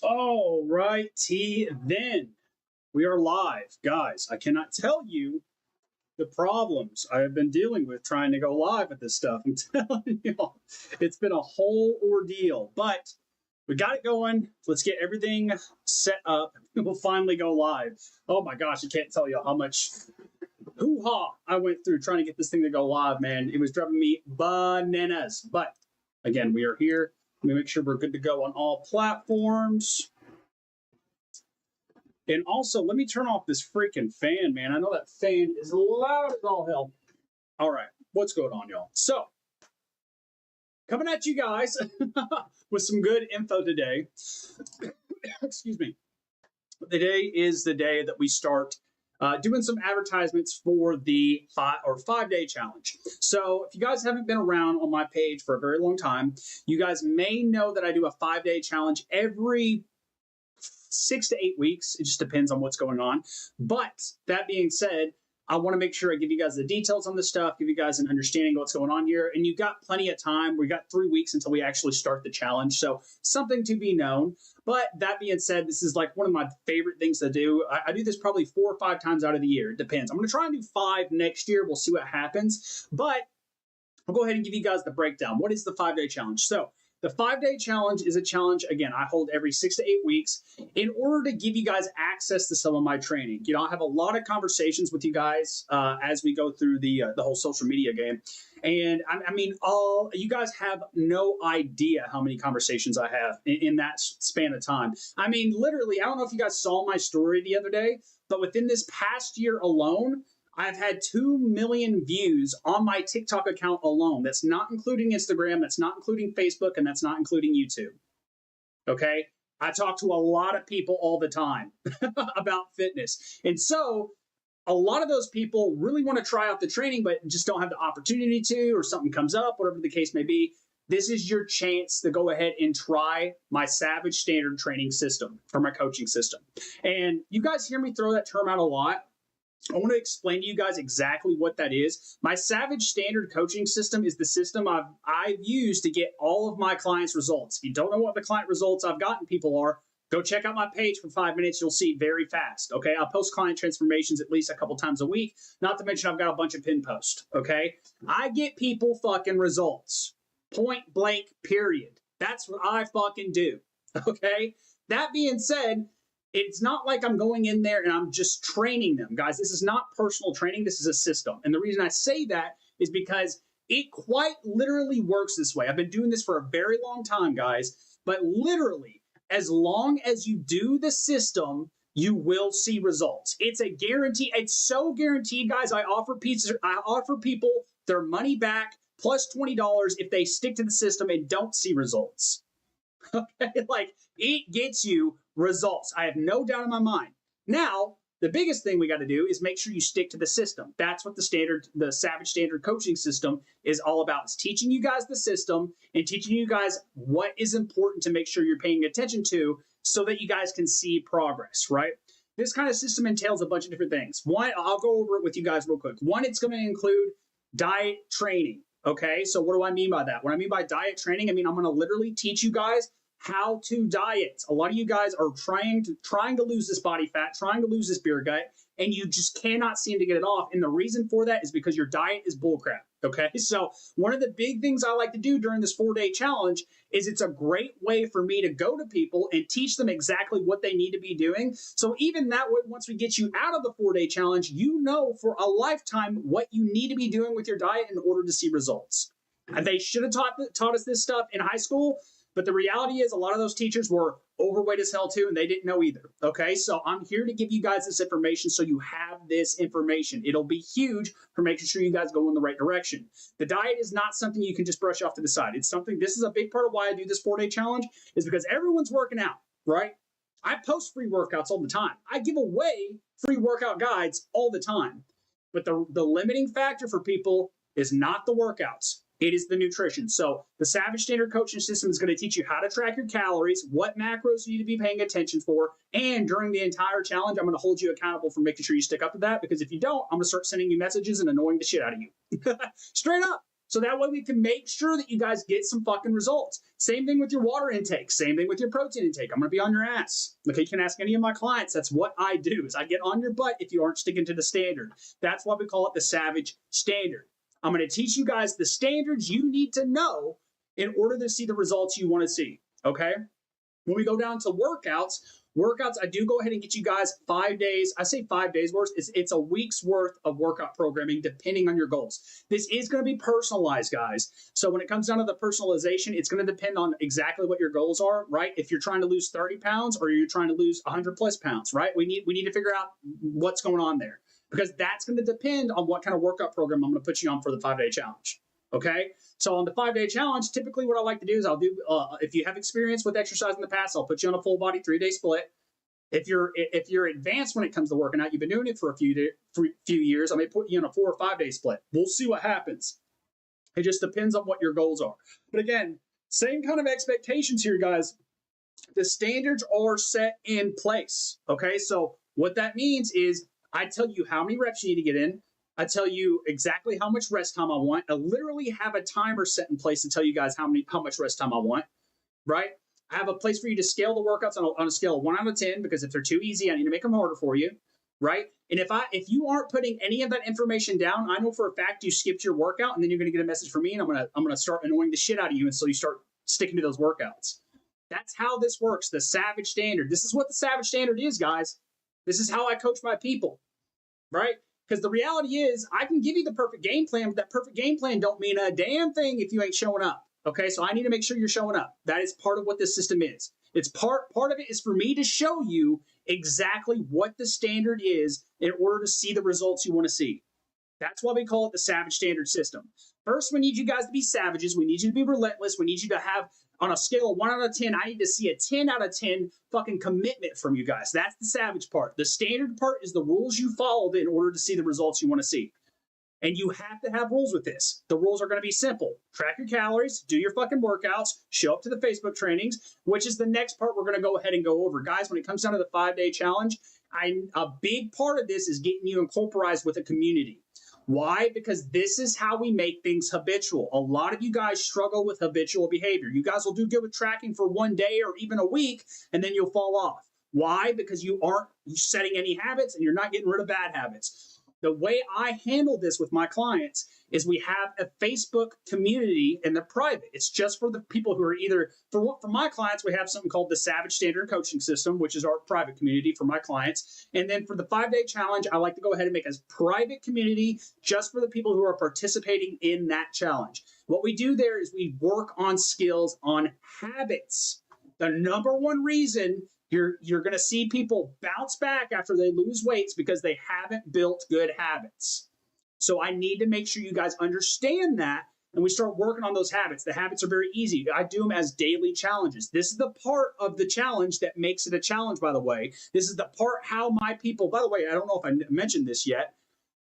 All righty then. We are live. Guys, I cannot tell you the problems I have been dealing with trying to go live with this stuff. I'm telling you, it's been a whole ordeal, but we got it going. Let's get everything set up. We'll finally go live. Oh my gosh, I can't tell you how much hoo-ha I went through trying to get this thing to go live, man. It was driving me bananas. But again, we are here. Let me make sure we're good to go on all platforms. And also, let me turn off this freaking fan, man. I know that fan is loud as all hell. All right, what's going on, y'all? So, coming at you guys with some good info today. Excuse me. Today is the day that we start doing some advertisements for the 5-day challenge. So if you guys haven't been around on my page for a very long time, you guys may know that I do a 5-day challenge every 6 to 8 weeks. It just depends on what's going on. But that being said, I want to make sure I give you guys the details on this stuff, give you guys an understanding of what's going on here. And you've got plenty of time. We got 3 weeks until we actually start the challenge. So something to be known. But that being said, this is like one of my favorite things to do. I do this probably 4 or 5 times out of the year. It depends. I'm going to try and do 5 next year. We'll see what happens. But I'll go ahead and give you guys the breakdown. What is the 5-day challenge? So the 5-day challenge is a challenge, again, I hold every 6 to 8 weeks in order to give you guys access to some of my training. You know, I have a lot of conversations with you guys as we go through the whole social media game. And I mean, you guys have no idea how many conversations I have in that span of time. I mean, literally, I don't know if you guys saw my story the other day, but within this past year alone, I've had 2 million views on my TikTok account alone. That's not including Instagram, that's not including Facebook, and that's not including YouTube. Okay? I talk to a lot of people all the time about fitness. And so a lot of those people really want to try out the training, but just don't have the opportunity to, or something comes up, whatever the case may be. This is your chance to go ahead and try my Savage Standard training system for my coaching system. And you guys hear me throw that term out a lot. I want to explain to you guys exactly what that is. My Savage Standard coaching system is the system I've used to get all of my clients' results. If you don't know what the client results I've gotten people are, go check out my page for 5 minutes. You'll see very fast. Okay, I post client transformations at least a couple times a week. Not to mention I've got a bunch of pin posts. Okay, I get people fucking results. Point blank, period. That's what I fucking do. Okay, that being said, it's not like I'm going in there and I'm just training them. Guys, this is not personal training. This is a system. And the reason I say that is because it quite literally works this way. I've been doing this for a very long time, guys. But literally, as long as you do the system, you will see results. It's a guarantee. It's so guaranteed, guys. I offer people their money back plus $20 if they stick to the system and don't see results. Okay, like it gets you results. I have no doubt in my mind. Now, the biggest thing we got to do is make sure you stick to the system. That's what the Savage Standard coaching system is all about. It's teaching you guys the system and teaching you guys what is important to make sure you're paying attention to so that you guys can see progress, right? This kind of system entails a bunch of different things. One, I'll go over it with you guys real quick. One, it's going to include diet training. Okay, so what do I mean by that? What I mean by diet training, I mean I'm going to literally teach you guys how to diet. A lot of you guys are trying to lose this body fat, trying to lose this beer gut, and you just cannot seem to get it off. And the reason for that is because your diet is bullcrap. Okay, so one of the big things I like to do during this 4-day challenge is it's a great way for me to go to people and teach them exactly what they need to be doing. So even that way, once we get you out of the 4-day challenge, you know for a lifetime what you need to be doing with your diet in order to see results. And they should have taught us this stuff in high school. But the reality is a lot of those teachers were overweight as hell too, and they didn't know either. Okay, so I'm here to give you guys this information so you have this information. It'll be huge for making sure you guys go in the right direction. The diet is not something you can just brush off to the side. It's something, this is a big part of why I do this 4-day challenge, is because everyone's working out, right? I post free workouts all the time. I give away free workout guides all the time. But the limiting factor for people is not the workouts. It is the nutrition. So the Savage Standard coaching system is going to teach you how to track your calories, what macros you need to be paying attention for, and during the entire challenge, I'm going to hold you accountable for making sure you stick up to that, because if you don't, I'm going to start sending you messages and annoying the shit out of you. Straight up. So that way we can make sure that you guys get some fucking results. Same thing with your water intake. Same thing with your protein intake. I'm going to be on your ass. Okay, you can ask any of my clients. That's what I do, is I get on your butt if you aren't sticking to the standard. That's why we call it the Savage Standard. I'm going to teach you guys the standards you need to know in order to see the results you want to see. Okay? When we go down to workouts, I do go ahead and get you guys 5 days. I say 5 days worth. It's a week's worth of workout programming depending on your goals. This is going to be personalized, guys. So when it comes down to the personalization, it's going to depend on exactly what your goals are, right? If you're trying to lose 30 pounds or you're trying to lose 100 plus pounds, right? We need to figure out what's going on there, because that's going to depend on what kind of workout program I'm going to put you on for the 5-day challenge. Okay, so on the 5-day challenge, typically what I like to do is I'll do, if you have experience with exercise in the past, I'll put you on a full body 3-day split. If you're advanced when it comes to working out, you've been doing it for a few years, I may put you on a 4 or 5-day split. We'll see what happens. It just depends on what your goals are. But again, same kind of expectations here, guys. The standards are set in place. Okay, so what that means is I tell you how many reps you need to get in. I tell you exactly how much rest time I want. I literally have a timer set in place to tell you guys how much rest time I want, right? I have a place for you to scale the workouts on a scale of 1 out of 10, because if they're too easy, I need to make them harder for you, right? And if you aren't putting any of that information down, I know for a fact you skipped your workout, and then you're going to get a message from me, and I'm gonna start annoying the shit out of you until you start sticking to those workouts. That's how this works, the Savage Standard. This is what the Savage Standard is, guys. This is how I coach my people, right? Because the reality is, I can give you the perfect game plan, but that perfect game plan don't mean a damn thing if you ain't showing up. Okay, so I need to make sure you're showing up. That is part of what this system is. It's part of it is for me to show you exactly what the standard is in order to see the results you want to see. That's why we call it the Savage Standard system. First, we need you guys to be savages. We need you to be relentless. We need you to have, on a scale of 1 out of 10, I need to see a 10 out of 10 fucking commitment from you guys. That's the savage part. The standard part is the rules you followed in order to see the results you want to see. And you have to have rules with this. The rules are going to be simple. Track your calories, do your fucking workouts, show up to the Facebook trainings, which is the next part we're going to go ahead and go over. Guys, when it comes down to the 5-day challenge, a big part of this is getting you incorporated with a community. Why? Because this is how we make things habitual. A lot of you guys struggle with habitual behavior. You guys will do good with tracking for 1 day or even a week, and then you'll fall off. Why? Because you aren't setting any habits and you're not getting rid of bad habits. The way I handle this with my clients is we have a Facebook community in the private. It's just for the people who are either, for my clients, we have something called the Savage Standard Coaching System, which is our private community for my clients. And then for the 5-day challenge, I like to go ahead and make a private community just for the people who are participating in that challenge. What we do there is we work on skills on habits. The number one reason you're going to see people bounce back after they lose weights because they haven't built good habits. So I need to make sure you guys understand that, and we start working on those habits. The habits are very easy. I do them as daily challenges. This is the part of the challenge that makes it a challenge, by the way. This is the part how my people, by the way, I don't know if I mentioned this yet.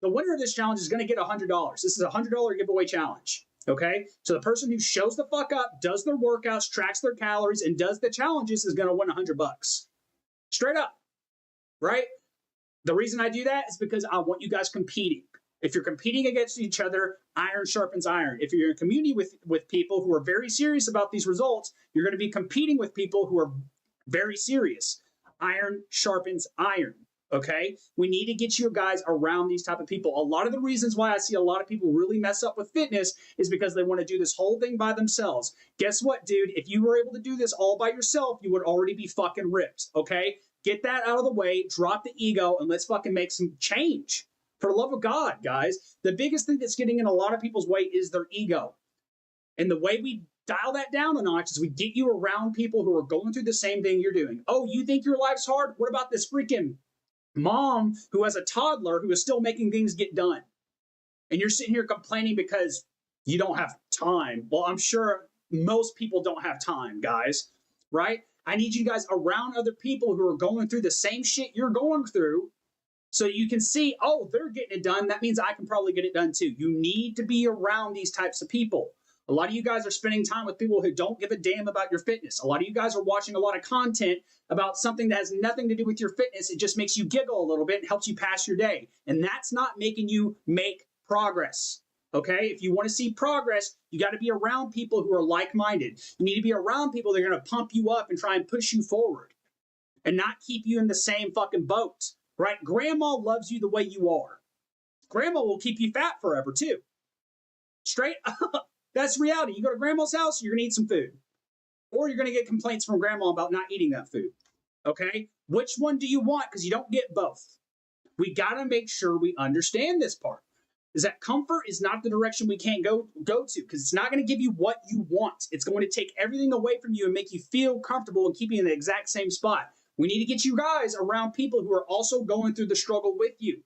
The winner of this challenge is going to get $100. This is a $100 giveaway challenge. Okay, so the person who shows the fuck up, does their workouts, tracks their calories, and does the challenges is going to win $100. Straight up, right? The reason I do that is because I want you guys competing. If you're competing against each other, iron sharpens iron. If you're in a community with people who are very serious about these results, you're going to be competing with people who are very serious. Iron sharpens iron. Okay, we need to get you guys around these type of people. A lot of the reasons why I see a lot of people really mess up with fitness is because they want to do this whole thing by themselves. Guess what, dude? If you were able to do this all by yourself, you would already be fucking ripped. Okay, get that out of the way, drop the ego, and let's fucking make some change. For the love of God, guys, the biggest thing that's getting in a lot of people's way is their ego. And the way we dial that down a notch is we get you around people who are going through the same thing you're doing. Oh, you think your life's hard? What about this freaking mom who has a toddler who is still making things get done? And you're sitting here complaining because you don't have time. Well, I'm sure most people don't have time, guys, right? I need you guys around other people who are going through the same shit you're going through so you can see, oh, they're getting it done. That means I can probably get it done too. You need to be around these types of people. A lot of you guys are spending time with people who don't give a damn about your fitness. A lot of you guys are watching a lot of content about something that has nothing to do with your fitness. It just makes you giggle a little bit and helps you pass your day. And that's not making you make progress. Okay, if you want to see progress, you got to be around people who are like-minded. You need to be around people that are going to pump you up and try and push you forward and not keep you in the same fucking boat, right? Grandma loves you the way you are. Grandma will keep you fat forever too. Straight up. That's reality. You go to grandma's house, you're going to eat some food. Or you're going to get complaints from grandma about not eating that food. Okay? Which one do you want? Because you don't get both. We got to make sure we understand this part. Is that comfort is not the direction we can't go to, because it's not going to give you what you want. It's going to take everything away from you and make you feel comfortable and keep you in the exact same spot. We need to get you guys around people who are also going through the struggle with you,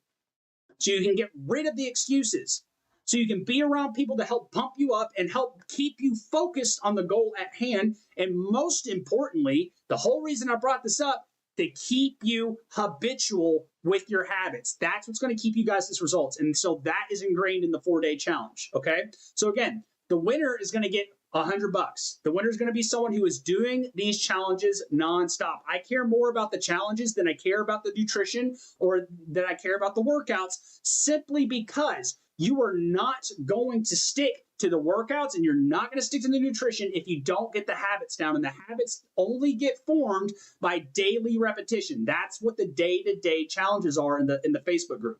so you can get rid of the excuses, so you can be around people to help pump you up and help keep you focused on the goal at hand. And most importantly, the whole reason I brought this up, to keep you habitual with your habits. That's what's going to keep you guys this results. And so that is ingrained in the 4-day challenge. Okay. So again, the winner is going to get $100. The winner is going to be someone who is doing these challenges nonstop. I care more about the challenges than I care about the nutrition or that I care about the workouts, simply because you are not going to stick to the workouts and you're not going to stick to the nutrition if you don't get the habits down. And the habits only get formed by daily repetition. That's what the day-to-day challenges are in the Facebook group.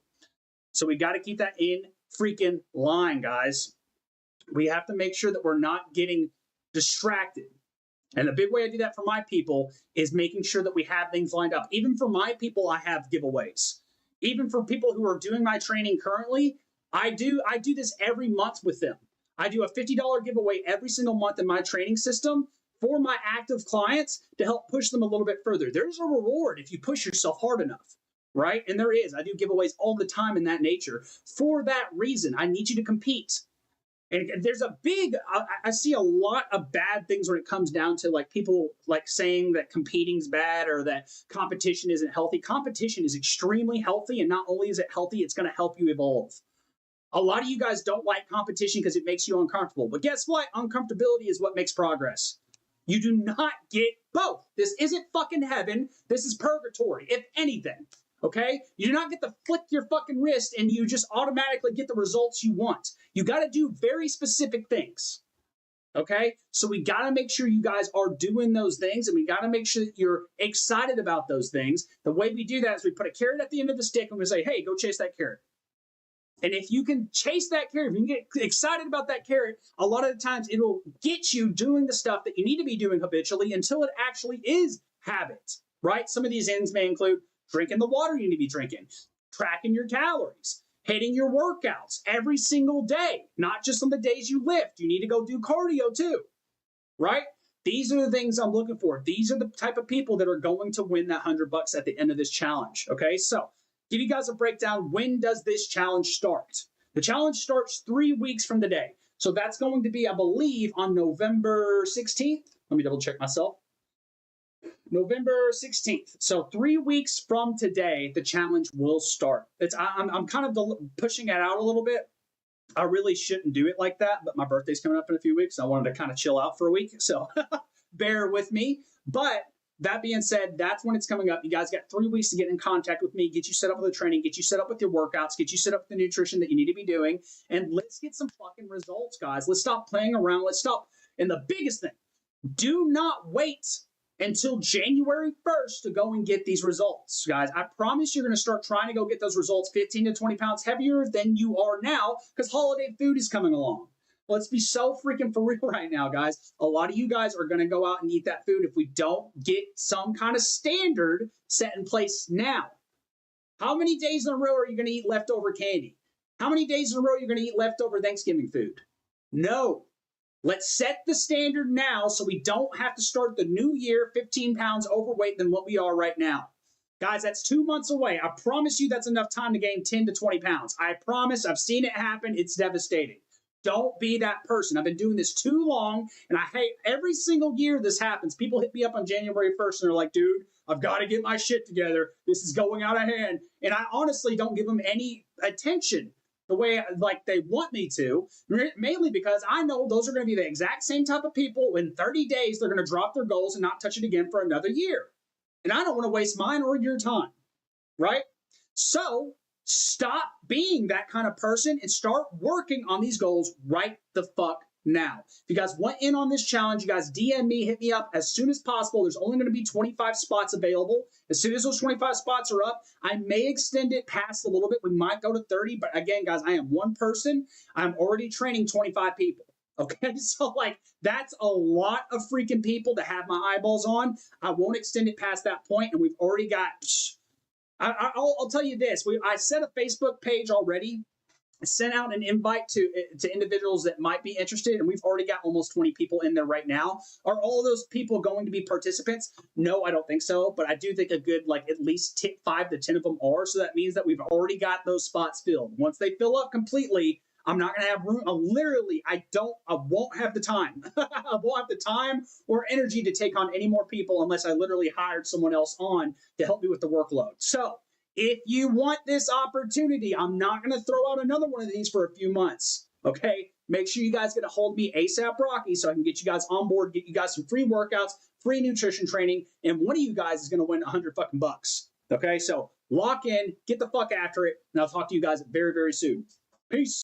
So we got to keep that in freaking line, guys. We have to make sure that we're not getting distracted. And the big way I do that for my people is making sure that we have things lined up. Even for my people, I have giveaways. Even for people who are doing my training currently, I do this every month with them. I do a $50 giveaway every single month in my training system for my active clients to help push them a little bit further. There's a reward if you push yourself hard enough, right? And there is. I do giveaways all the time in that nature. For that reason, I need you to compete. And there's a big, I see a lot of bad things when it comes down to like people like saying that competing's bad or that competition isn't healthy. Competition is extremely healthy. And not only is it healthy, it's going to help you evolve. A lot of you guys don't like competition because it makes you uncomfortable. But guess what? Uncomfortability is what makes progress. You do not get both. This isn't fucking heaven. This is purgatory, if anything. Okay? You do not get to flick your fucking wrist and you just automatically get the results you want. You got to do very specific things. Okay? So we got to make sure you guys are doing those things, and we got to make sure that you're excited about those things. The way we do that is we put a carrot at the end of the stick and we say, hey, go chase that carrot. And if you can chase that carrot, if you can get excited about that carrot, a lot of the times it will get you doing the stuff that you need to be doing habitually until it actually is habit, right? Some of these ends may include drinking the water you need to be drinking, tracking your calories, hitting your workouts every single day, not just on the days you lift. You need to go do cardio too, right? These are the things I'm looking for. These are the type of people that are going to win that $100 at the end of this challenge, okay? So give you guys a breakdown. When does this challenge start? The challenge starts 3 weeks from today. So that's going to be, I believe, on November 16th. Let me double check myself. November 16th. So 3 weeks from today, the challenge will start. I'm kind of pushing it out a little bit. I really shouldn't do it like that, but my birthday's coming up in a few weeks. So I wanted to kind of chill out for a week. So bear with me. But that being said, that's when it's coming up. You guys got 3 weeks to get in contact with me, get you set up with the training, get you set up with your workouts, get you set up with the nutrition that you need to be doing, and let's get some fucking results, guys. Let's stop playing around. Let's stop. And the biggest thing, do not wait until January 1st to go and get these results, guys. I promise you're going to start trying to go get those results 15 to 20 pounds heavier than you are now because holiday food is coming along. Let's be so freaking for real right now, guys. A lot of you guys are going to go out and eat that food if we don't get some kind of standard set in place now. How many days in a row are you going to eat leftover candy? How many days in a row are you going to eat leftover Thanksgiving food? No. Let's set the standard now so we don't have to start the new year 15 pounds overweight than what we are right now. Guys, that's 2 months away. I promise you that's enough time to gain 10 to 20 pounds. I promise. I've seen it happen. It's devastating. Don't be that person. I've been doing this too long, and I hate every single year this happens. People hit me up on January 1st, and they're like, dude, I've got to get my shit together. This is going out of hand. And I honestly don't give them any attention the way like they want me to, mainly because I know those are going to be the exact same type of people. In 30 days, they're going to drop their goals and not touch it again for another year. And I don't want to waste mine or your time, right? So Stop being that kind of person and start working on these goals right the fuck now. If you guys want in on this challenge, you guys DM me, hit me up as soon as possible. There's only going to be 25 spots available. As soon as those 25 spots are up, I may extend it past a little bit. We might go to 30, but again, guys, I am one person. I'm already training 25 people. Okay, so like that's a lot of freaking people to have my eyeballs on. I won't extend it past that point, and we've already got. I'll tell you this: I set a Facebook page already. I sent out an invite to individuals that might be interested, and we've already got almost 20 people in there right now. Are all those people going to be participants? No, I don't think so, but I do think a good, like, at least 5 to 10 of them are, so that means that we've already got those spots filled. Once they fill up completely, I'm not going to have room. I won't have the time. I won't have the time or energy to take on any more people unless I literally hired someone else on to help me with the workload. So if you want this opportunity, I'm not going to throw out another one of these for a few months, okay? Make sure you guys get a hold of me ASAP Rocky so I can get you guys on board, get you guys some free workouts, free nutrition training, and one of you guys is going to win $100 fucking bucks, okay? So lock in, get the fuck after it, and I'll talk to you guys very, very soon. Peace.